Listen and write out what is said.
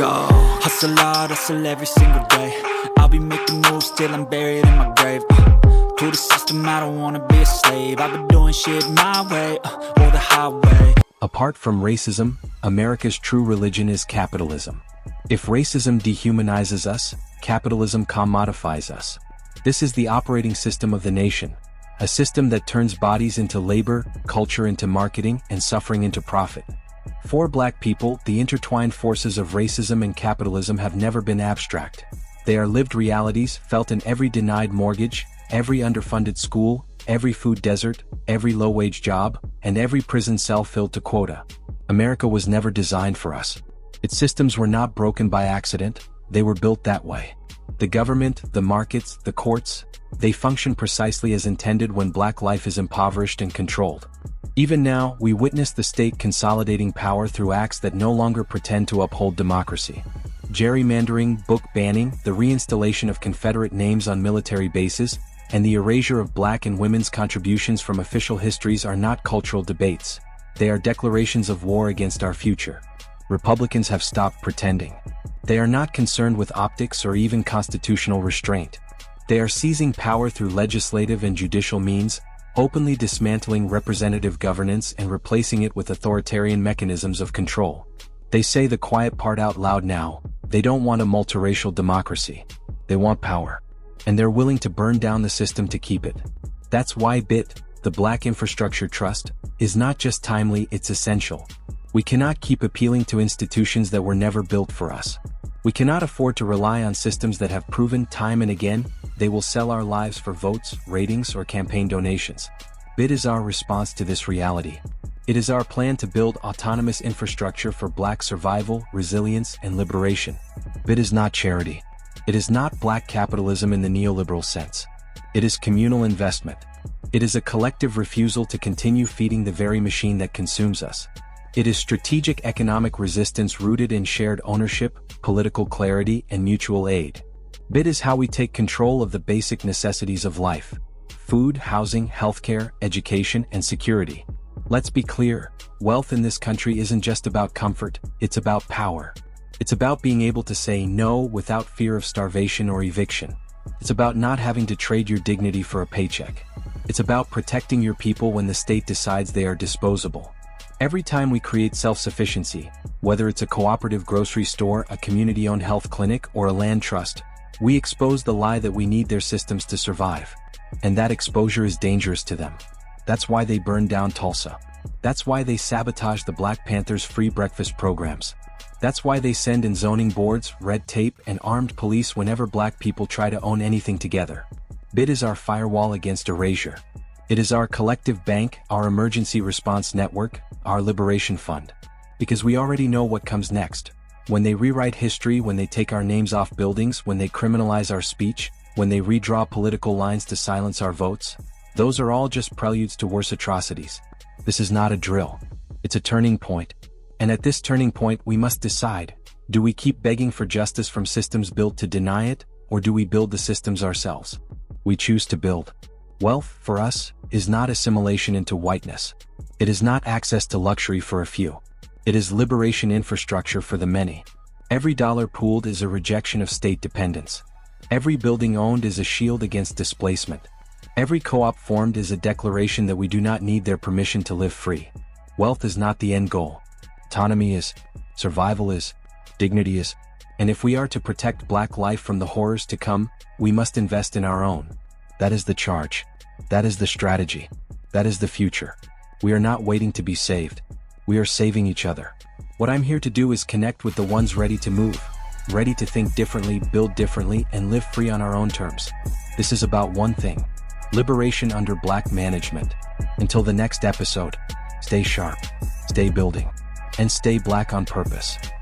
go. Hustle hard, hustle every single day. I'll be making moves till I'm buried in my grave. To the system, I don't wanna be a slave. I've been doing shit my way, or the highway. Apart from racism, America's true religion is capitalism. If racism dehumanizes us, capitalism commodifies us. This is the operating system of the nation, a system that turns bodies into labor, culture into marketing, and suffering into profit. For Black people, the intertwined forces of racism and capitalism have never been abstract. They are lived realities felt in every denied mortgage, every underfunded school, every food desert, every low-wage job, and every prison cell filled to quota. America was never designed for us. Its systems were not broken by accident, they were built that way. The government, the markets, the courts, they function precisely as intended when Black life is impoverished and controlled. Even now, we witness the state consolidating power through acts that no longer pretend to uphold democracy. Gerrymandering, book banning, the reinstallation of Confederate names on military bases, and the erasure of Black and women's contributions from official histories are not cultural debates. They are declarations of war against our future. Republicans have stopped pretending. They are not concerned with optics or even constitutional restraint. They are seizing power through legislative and judicial means, openly dismantling representative governance and replacing it with authoritarian mechanisms of control. They say the quiet part out loud now. They don't want a multiracial democracy. They want power. And they're willing to burn down the system to keep it. That's why BIT, the Black Infrastructure Trust, is not just timely, it's essential. We cannot keep appealing to institutions that were never built for us. We cannot afford to rely on systems that have proven time and again they will sell our lives for votes, ratings, or campaign donations. BIT is our response to this reality. It is our plan to build autonomous infrastructure for Black survival, resilience, and liberation. BIT is not charity. It is not Black capitalism in the neoliberal sense. It is communal investment. It is a collective refusal to continue feeding the very machine that consumes us. It is strategic economic resistance rooted in shared ownership, political clarity, and mutual aid. BIT is how we take control of the basic necessities of life: food, housing, healthcare, education, and security. Let's be clear, wealth in this country isn't just about comfort, it's about power. It's about being able to say no without fear of starvation or eviction. It's about not having to trade your dignity for a paycheck. It's about protecting your people when the state decides they are disposable. Every time we create self-sufficiency, whether it's a cooperative grocery store, a community-owned health clinic, or a land trust, we expose the lie that we need their systems to survive. And that exposure is dangerous to them. That's why they burned down Tulsa. That's why they sabotage the Black Panthers' free breakfast programs. That's why they send in zoning boards, red tape, and armed police whenever Black people try to own anything together. BIT is our firewall against erasure. It is our collective bank, our emergency response network, our liberation fund. Because we already know what comes next. When they rewrite history, when they take our names off buildings, when they criminalize our speech, when they redraw political lines to silence our votes, those are all just preludes to worse atrocities. This is not a drill. It's a turning point. And at this turning point, we must decide: do we keep begging for justice from systems built to deny it, or do we build the systems ourselves? We choose to build. Wealth, for us, is not assimilation into whiteness. It is not access to luxury for a few. It is liberation infrastructure for the many. Every dollar pooled is a rejection of state dependence. Every building owned is a shield against displacement. Every co-op formed is a declaration that we do not need their permission to live free. Wealth is not the end goal. Autonomy is, survival is, dignity is, and if we are to protect Black life from the horrors to come, we must invest in our own. That is the charge. That is the strategy. That is the future. We are not waiting to be saved. We are saving each other. What I'm here to do is connect with the ones ready to move, ready to think differently, build differently, and live free on our own terms. This is about one thing: liberation under Black management. Until the next episode, stay sharp, stay building, and stay Black on purpose.